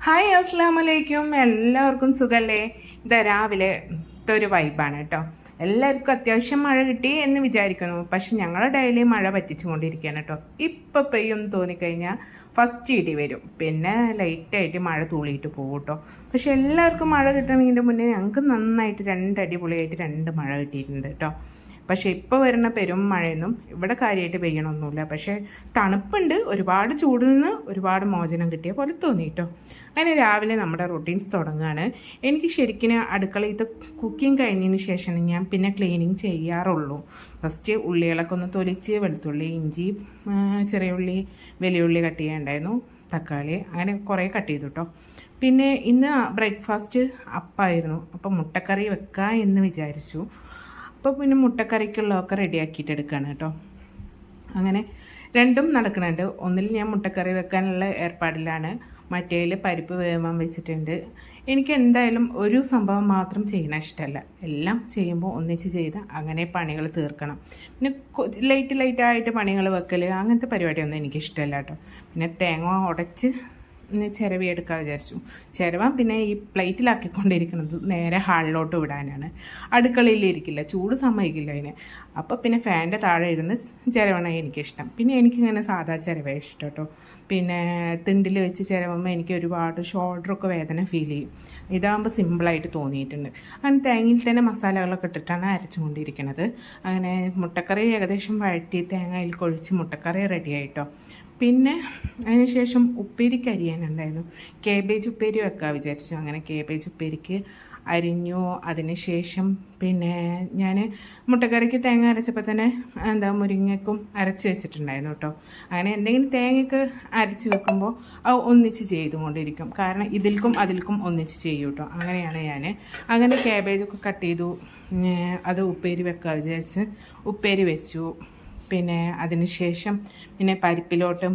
Hi അസ്സാം വലൈക്കും. എല്ലാവർക്കും സുഖല്ലേ? ഇതാ രാവിലത്തെ ഒരു വൈബാണ് കേട്ടോ. എല്ലാവർക്കും അത്യാവശ്യം മഴ കിട്ടി എന്ന് വിചാരിക്കുന്നു. പക്ഷെ ഞങ്ങൾ ഡെയിലി മഴ പറ്റിച്ചുകൊണ്ടിരിക്കുകയാണ് കേട്ടോ. ഇപ്പം പെയ്യും തോന്നിക്കഴിഞ്ഞാൽ ഫസ്റ്റ് ഇടി വരും, പിന്നെ ലൈറ്റായിട്ട് മഴ തൂളിയിട്ട് പോകും കേട്ടോ. പക്ഷെ എല്ലാവർക്കും മഴ കിട്ടണമെങ്കിൽ മുന്നേ ഞങ്ങൾക്ക് നന്നായിട്ട് അടിപൊളിയായിട്ട് രണ്ട് മഴ കിട്ടിയിട്ടുണ്ട് കേട്ടോ. പക്ഷേ ഇപ്പോൾ വരുന്ന പെരും മഴയൊന്നും ഇവിടെ കാര്യമായിട്ട് പെയ്യണമൊന്നുമില്ല. പക്ഷേ തണുപ്പുണ്ട്, ഒരുപാട് ചൂടിൽ നിന്ന് ഒരുപാട് മോചനം കിട്ടിയ പോലെ തോന്നി കേട്ടോ. അങ്ങനെ രാവിലെ നമ്മുടെ റൊട്ടീൻസ് തുടങ്ങുകയാണ്. എനിക്ക് ശരിക്കും അടുക്കളയിലത്തെ കുക്കിംഗ് കഴിഞ്ഞതിന് ശേഷമാണ് ഞാൻ പിന്നെ ക്ലീനിങ് ചെയ്യാറുള്ളൂ. ഫസ്റ്റ് ഉള്ളികളൊക്കെ ഒന്ന് തൊലിച്ച്, വെളുത്തുള്ളി, ഇഞ്ചി, ചെറിയ ഉള്ളി, വലിയ ഉള്ളി കട്ട് ചെയ്യാനുണ്ടായിരുന്നു, തക്കാളി, അങ്ങനെ കുറേ കട്ട് ചെയ്തു കേട്ടോ. പിന്നെ ഇന്ന് ബ്രേക്ക്ഫാസ്റ്റ് അപ്പമായിരുന്നു. അപ്പം മുട്ടക്കറി വെക്കാം എന്ന് വിചാരിച്ചു. അപ്പോൾ പിന്നെ മുട്ടക്കറിക്കുള്ളതൊക്കെ റെഡിയാക്കിയിട്ട് എടുക്കുകയാണ് കേട്ടോ. അങ്ങനെ രണ്ടും നടക്കുന്നുണ്ട്. ഒന്നിൽ ഞാൻ മുട്ടക്കറി വെക്കാനുള്ള ഏർപ്പാടിലാണ്, മറ്റേതിൽ പരിപ്പ് വേവാൻ വെച്ചിട്ടുണ്ട്. എനിക്ക് എന്തായാലും ഒരു സംഭവം മാത്രം ചെയ്യണ ഇഷ്ടമല്ല, എല്ലാം ചെയ്യുമ്പോൾ ഒന്നിച്ച് ചെയ്ത് അങ്ങനെ പണികൾ തീർക്കണം. പിന്നെ ലൈറ്റായിട്ട് പണികൾ വെക്കൽ അങ്ങനത്തെ പരിപാടിയൊന്നും എനിക്കിഷ്ടമല്ല കേട്ടോ. പിന്നെ തേങ്ങ ഉടച്ച് ചിരവി എടുക്കാൻ വിചാരിച്ചു. ചിരവാൻ പിന്നെ ഈ പ്ലേറ്റിലാക്കിക്കൊണ്ടിരിക്കുന്നത് നേരെ ഹാളിലോട്ട് വിടാനാണ്. അടുക്കളയിലിരിക്കില്ല, ചൂട് സമ്മതിക്കില്ല അതിന്. അപ്പോൾ പിന്നെ ഫാനിൻ്റെ താഴെ ഇരുന്ന് ചിരവണ എനിക്കിഷ്ടം. പിന്നെ എനിക്കിങ്ങനെ സാധാ ചിരവ ഇഷ്ടം കേട്ടോ. പിന്നെ തിണ്ടിൽ വെച്ച് ചിരവുമ്പോൾ എനിക്ക് ഒരുപാട് ഷോൾഡറൊക്കെ വേദന ഫീൽ ചെയ്യും. ഇതാകുമ്പോൾ സിമ്പിളായിട്ട് തോന്നിയിട്ടുണ്ട്. അങ്ങനെ തേങ്ങയിൽ തന്നെ മസാലകളൊക്കെ ഇട്ടിട്ടാണ് അരച്ചുകൊണ്ടിരിക്കുന്നത്. അങ്ങനെ മുട്ടക്കറി ഏകദേശം വഴറ്റി തേങ്ങയിൽ കൊഴിച്ച് മുട്ടക്കറി റെഡിയായിട്ടോ. പിന്നെ അതിനുശേഷം ഉപ്പേരിക്ക് അരിയാനുണ്ടായിരുന്നു. കേബേജ് ഉപ്പേരി വെക്കാൻ വിചാരിച്ചു. അങ്ങനെ കേബേജ് ഉപ്പേരിക്ക് അരിഞ്ഞു. അതിനുശേഷം പിന്നെ ഞാൻ മുട്ടക്കറിക്ക് തേങ്ങ അരച്ചപ്പോൾ തന്നെ മുരിങ്ങക്കും അരച്ച് വെച്ചിട്ടുണ്ടായിരുന്നു കേട്ടോ. അങ്ങനെ എന്തെങ്കിലും തേങ്ങയ്ക്ക് അരച്ച് വെക്കുമ്പോൾ അത് ഒന്നിച്ച് ചെയ്തുകൊണ്ടിരിക്കും. കാരണം ഇതിൽക്കും അതിൽക്കും ഒന്നിച്ച് ചെയ്യും കേട്ടോ. അങ്ങനെയാണ് ഞാൻ. അങ്ങനെ കേബേജൊക്കെ കട്ട് ചെയ്തു. അത് ഉപ്പേരി വെക്കാൻ വിചാരിച്ച് ഉപ്പേരി വെച്ചു. പിന്നെ അതിന് ശേഷം പിന്നെ പരിപ്പിലോട്ട്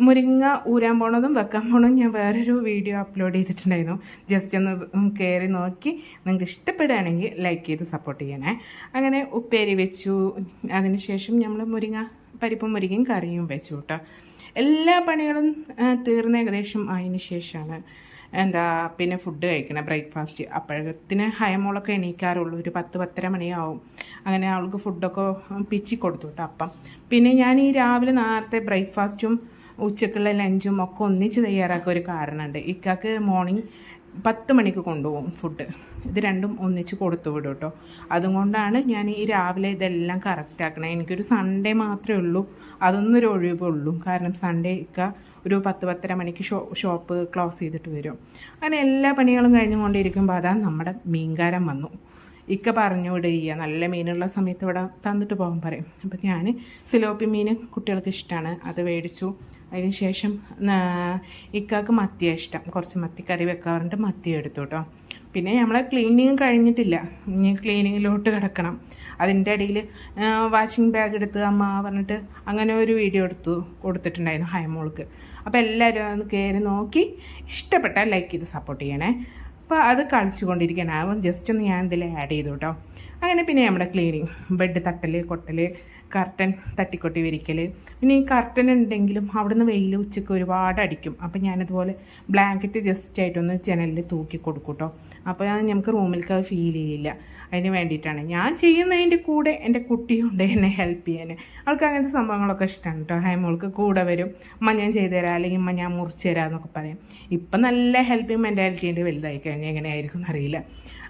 മുരിങ്ങ ഊരാൻ പോണതും വെക്കാൻ പോണതും ഞാൻ വേറൊരു വീഡിയോ അപ്ലോഡ് ചെയ്തിട്ടുണ്ടായിരുന്നു. ജസ്റ്റ് ഒന്ന് കയറി നോക്കി നിങ്ങൾക്ക് ഇഷ്ടപ്പെടുകയാണെങ്കിൽ ലൈക്ക് ചെയ്ത് സപ്പോർട്ട് ചെയ്യണേ. അങ്ങനെ ഉപ്പേരി വെച്ചു. അതിന് ശേഷം നമ്മൾ പരിപ്പും മുരിങ്ങയും കറിയും വെച്ചു കേട്ടോ. എല്ലാ പണികളും തീർന്ന ഏകദേശം അതിന് ശേഷമാണ് പിന്നെ ഫുഡ് കഴിക്കണം, ബ്രേക്ക്ഫാസ്റ്റ്. അപ്പോഴത്തിന് ഹയമോളൊക്കെ എണീക്കാറുള്ളൂ, ഒരു 10-10:30 മണിയാവും. അങ്ങനെ അവൾക്ക് ഫുഡൊക്കെ പിച്ചി കൊടുത്തു കേട്ടോ. അപ്പം പിന്നെ ഞാൻ ഈ രാവിലെ നേരത്തെ ബ്രേക്ക്ഫാസ്റ്റും ഉച്ചക്കുള്ള ലഞ്ചും ഒക്കെ ഒന്നിച്ച് തയ്യാറാക്കാൻ ഒരു കാരണമുണ്ട്. ഇക്കാക്ക് മോർണിംഗ് 10 മണിക്ക് കൊണ്ടുപോകും ഫുഡ്. ഇത് രണ്ടും ഒന്നിച്ച് കൊടുത്തു വിടും കേട്ടോ. അതുകൊണ്ടാണ് ഞാൻ ഈ രാവിലെ ഇതെല്ലാം കറക്റ്റ് ആക്കണേ. എനിക്കൊരു സൺഡേ മാത്രമേ ഉള്ളൂ, അതൊന്നൊരു ഒഴിവുള്ളൂ. കാരണം സൺഡേ ഇക്ക ഒരു 10-10:30 മണിക്ക് ഷോപ്പ് ക്ലോസ് ചെയ്തിട്ട് വരും. അങ്ങനെ എല്ലാ പണികളും കഴിഞ്ഞുകൊണ്ടിരിക്കുമ്പോൾ അതാ നമ്മുടെ മീൻകാരൻ വന്നു. ഇക്ക പറഞ്ഞു വിടുക, നല്ല മീനുള്ള സമയത്ത് ഇവിടെ തന്നിട്ട് പോകാൻ പറയും. അപ്പം ഞാൻ സിലോപ്പി മീൻ കുട്ടികൾക്ക് ഇഷ്ടമാണ്, അത് മേടിച്ചു. അതിന് ശേഷം ഇക്കാക്ക് മത്തിയാണ് ഇഷ്ടം, കുറച്ച് മത്തിക്കറി വെക്കാറുണ്ട്, മത്തി എടുത്തു കേട്ടോ. പിന്നെ നമ്മളെ ക്ലീനിങ് കഴിഞ്ഞിട്ടില്ല, ഇനി ക്ലീനിങ്ങിലോട്ട് കിടക്കണം. അതിൻ്റെ ഇടയിൽ വാഷിംഗ് ബാഗ് എടുത്ത് അമ്മ പറഞ്ഞിട്ട് അങ്ങനെ ഒരു വീഡിയോ കൊടുത്തിട്ടുണ്ടായിരുന്നു ഹയമോൾക്ക്. അപ്പോൾ എല്ലാവരും അത് കയറി നോക്കി ഇഷ്ടപ്പെട്ടാൽ ലൈക്ക് ചെയ്ത് സപ്പോർട്ട് ചെയ്യണേ. അപ്പോൾ അത് കളിച്ചുകൊണ്ടിരിക്കാനാവും, ജസ്റ്റ് ഒന്ന് ഞാൻ ഇതിൽ ആഡ് ചെയ്തു കേട്ടോ. അങ്ങനെ പിന്നെ നമ്മുടെ ക്ലീനിങ്, ബെഡ് തട്ടൽ, കൊട്ടൽ, കർട്ടൻ തട്ടിക്കൊട്ടി വിരിക്കൽ. പിന്നെ ഈ കർട്ടൻ ഉണ്ടെങ്കിലും അവിടുന്ന് വെയിൽ ഉച്ചയ്ക്ക് ഒരുപാട് അടിക്കും. അപ്പം ഞാനതുപോലെ ബ്ലാങ്കറ്റ് ജസ്റ്റ് ആയിട്ടൊന്ന് ജനലിൽ തൂക്കി കൊടുക്കും കേട്ടോ. അപ്പോൾ നമുക്ക് റൂമിലേക്ക് അത് ഫീൽ ചെയ്യില്ല. അതിന് വേണ്ടിയിട്ടാണ് ഞാൻ ചെയ്യുന്നതിൻ്റെ കൂടെ എൻ്റെ കുട്ടിയുണ്ട് എന്നെ ഹെൽപ്പ് ചെയ്യാൻ. അവൾക്ക് അങ്ങനത്തെ സംഭവങ്ങളൊക്കെ ഇഷ്ടമാണ് കേട്ടോ. ഹൈമോൾക്ക് കൂടെ വരും, അമ്മ ഞാൻ ചെയ്തു തരാം, അല്ലെങ്കിൽ അമ്മ ഞാൻ മുറിച്ച് തരാം എന്നൊക്കെ പറയും. ഇപ്പം നല്ല ഹെൽപ്പിംഗ് മെൻറ്റാലിറ്റീൻ്റെ വലുതായി കഴിഞ്ഞാൽ എങ്ങനെയായിരിക്കും എന്നറിയില്ല.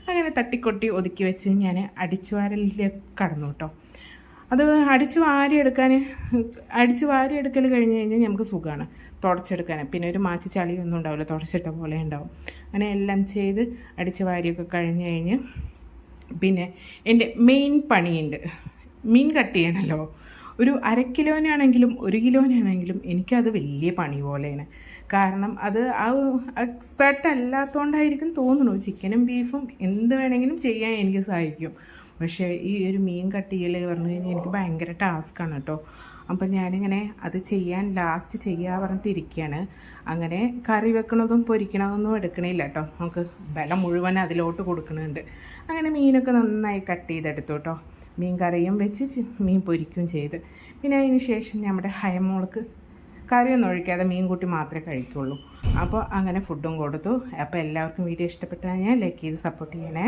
അങ്ങനെ തട്ടിക്കൊട്ടി ഒതുക്കി വെച്ച് ഞാൻ അടിച്ചുവാരലിലേക്ക് കടന്നു കേട്ടോ. അത് അടിച്ചു വാരിയെടുക്കൽ കഴിഞ്ഞ് കഴിഞ്ഞാൽ നമുക്ക് സുഖമാണ് തുടച്ചെടുക്കാൻ. പിന്നെ ഒരു മാച്ച് ചളിയൊന്നും ഉണ്ടാവില്ല, തുടച്ചിട്ട പോലെ ഉണ്ടാവും. അങ്ങനെ എല്ലാം ചെയ്ത് അടിച്ചു വാരിയൊക്കെ കഴിഞ്ഞ് പിന്നെ എൻ്റെ മെയിൻ പണിയുണ്ട്, മീൻ കട്ട് ചെയ്യണമല്ലോ. ഒരു 1/2 കിലോനാണെങ്കിലും 1 കിലോനാണെങ്കിലും എനിക്കത് വലിയ പണി പോലെയാണ്. കാരണം അത് ആ എക്സ്പെർട്ട് അല്ലാത്തതുകൊണ്ടായിരിക്കും തോന്നുന്നു. ചിക്കനും ബീഫും എന്ത് വേണമെങ്കിലും ചെയ്യാൻ എനിക്ക് സഹായിക്കും. പക്ഷേ ഈ ഒരു മീൻ കട്ട് ചെയ്യൽ പറഞ്ഞു കഴിഞ്ഞാൽ എനിക്ക് ഭയങ്കര ടാസ്ക്കാണ് കേട്ടോ. അപ്പം ഞാനിങ്ങനെ അത് ലാസ്റ്റ് പറഞ്ഞിട്ട് ഇരിക്കുകയാണ്. അങ്ങനെ കറി വെക്കണതും പൊരിക്കണതൊന്നും എടുക്കണില്ല കേട്ടോ. നമുക്ക് ബലം മുഴുവൻ അതിലോട്ട് കൊടുക്കുന്നുണ്ട്. അങ്ങനെ മീനൊക്കെ നന്നായി കട്ട് ചെയ്തെടുത്തു കേട്ടോ. മീൻ കറിയും വെച്ച് മീൻ പൊരിക്കുകയും ചെയ്ത്. പിന്നെ അതിന് ശേഷം നമ്മുടെ ഹയമോൾക്ക് കറിയൊന്നും ഒഴിക്കാതെ മീൻ കൂട്ടി മാത്രമേ കഴിക്കുള്ളൂ. അപ്പോൾ അങ്ങനെ ഫുഡും കൊടുത്തു. അപ്പോൾ എല്ലാവർക്കും വീഡിയോ ഇഷ്ടപ്പെട്ടാൽ ഞാൻ ലൈക്ക് ചെയ്ത് സപ്പോർട്ട് ചെയ്യണേ.